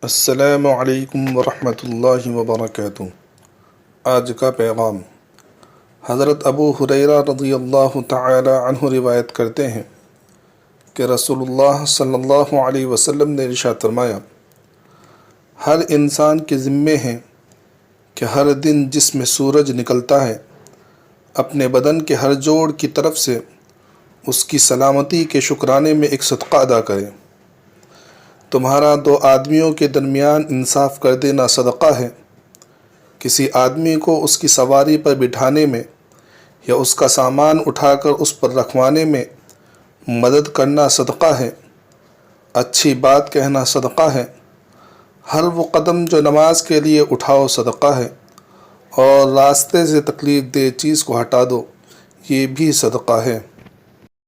السلام علیکم ورحمۃ اللہ وبرکاتہ۔ آج کا پیغام حضرت ابو ہریرہ رضی اللہ تعالی عنہ روایت کرتے ہیں کہ رسول اللہ صلی اللہ علیہ وسلم نے ارشاد فرمایا، ہر انسان کے ذمے ہے کہ ہر دن جس میں سورج نکلتا ہے اپنے بدن کے ہر جوڑ کی طرف سے اس کی سلامتی کے شکرانے میں ایک صدقہ ادا کرے۔ تمہارا دو آدمیوں کے درمیان انصاف کر دینا صدقہ ہے۔ کسی آدمی کو اس کی سواری پر بٹھانے میں یا اس کا سامان اٹھا کر اس پر رکھوانے میں مدد کرنا صدقہ ہے۔ اچھی بات کہنا صدقہ ہے۔ ہر وہ قدم جو نماز کے لیے اٹھاؤ صدقہ ہے، اور راستے سے تکلیف دہ چیز کو ہٹا دو، یہ بھی صدقہ ہے۔